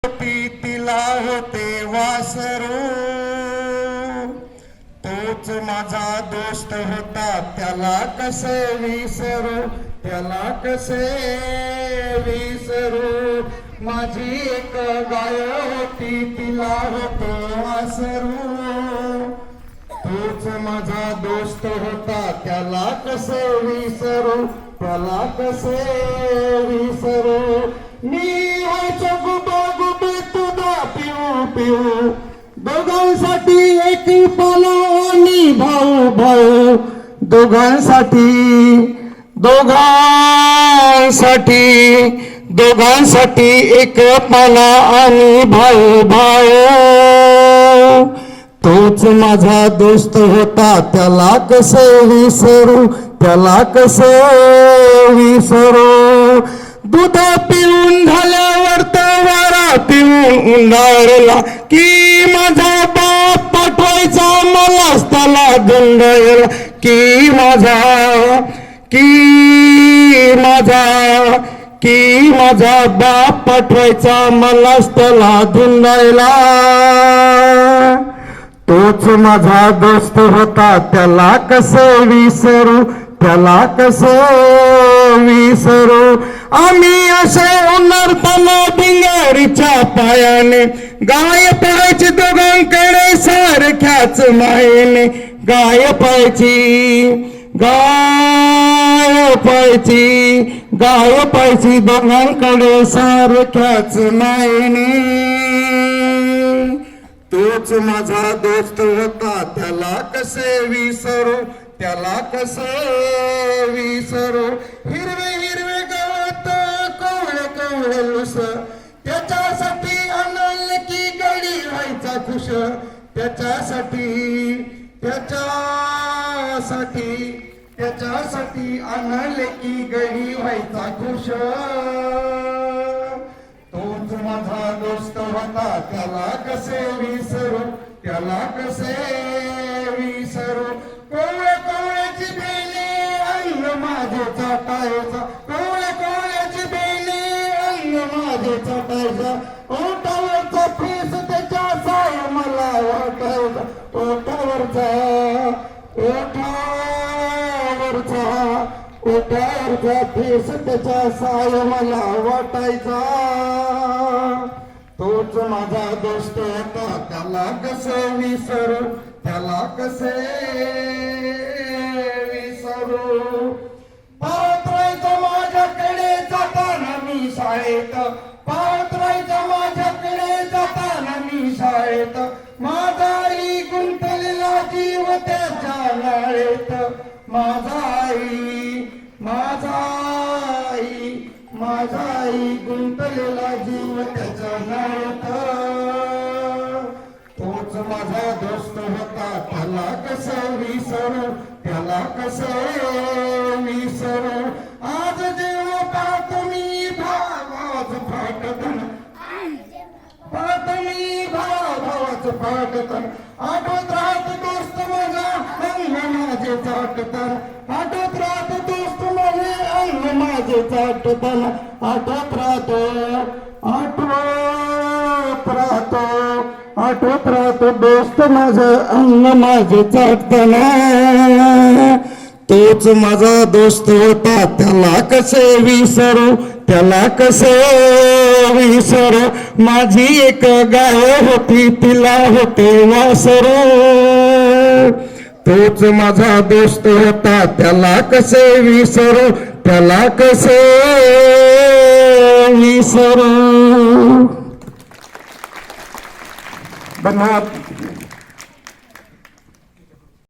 तिला होते वासरू तोच माझा दोस्त होता त्याला कसे विसरू त्याला कसे विसरू माझी एक गाय होती तिला होते वासरू तोच माझा दोस्त होता त्याला कसे विसरू त्याला कसे विसरू मी व्हायचो गुबा गुबे तुझा पिऊ पिऊ दोघांसाठी एक पाला आणि भाऊ भाऊ दोघांसाठी एक पाला आणि भाऊ भाऊ तोच माझा दोस्त होता त्याला कसे विसरू त्याला कसे विसरू दूध पिऊन झाल्यावर तर वारा पिऊन उंडारला की माझा बाप पाठवायचा मलाच त्याला दंडायला की माझा बाप पाठवायचा मलाच त्याला धुंडायला तोच माझा दोस्त होता त्याला कसे विसरू त्याला कसे विसरू आम्ही असे उन्हाळताना भिंगारीच्या पायाने गाय पाहायची दोघांकडे सारख्याच मायेने गाय पाहायची दोघांकडे सारख्याच मायेने तोच माझा दोस्त होता त्याला कसे विसरू त्याला कसे विसरू हिरवे हिरवे गवत कवळे कवळे लुस त्याच्यासाठी आणल की गडी व्हायचा खुश त्याच्यासाठी आणल की गडी व्हायचा खुश तोच माझा दोस्त होता त्याला कसे विसरू त्याला कसे विसरू कोवळे कोवळ्याची बेले अंग माझे चाटायचा कोवळे कोवळ्याची बेले अंग माझे चाटायचा ओठावरचा फेस त्याच्या साय मला वाटायचा ओठावरचा फेस त्याच्या साय मला वाटायचा तोच माझा दोस्त होता त्याला कसे विसरू त्याला कसे विसरू पाहत राहायचं माझ्याकडे जाताना मी शाळेत पाहत राहायचं माझ्याकडे जाताना मी शाळेत माझा आई गुंतलेला जीव त्याच्या नाळेत माझा आई गुंतलेला जीव त्याच्या नाळेत तोच माझा दोस्त होता त्याला कसे विसरू त्याला कसे विसरू आज जेव्हा पाहतो मी भावाच फाटतन आठवत राहत दोस्त माझा अंग माझे चाटतन आठवत राहत दोस्त माझे अंग माझे चाटतन आठवत राहतो दोस्त माझं अंग माझे चाटताना तोच माझा दोस्त होता त्याला कसे विसरू त्याला कसे विसरू माझी एक गाय होती तिला होते वासरू तोच माझा दोस्त होता त्याला कसे विसरू त्याला कसे विसरू धन्यवाद.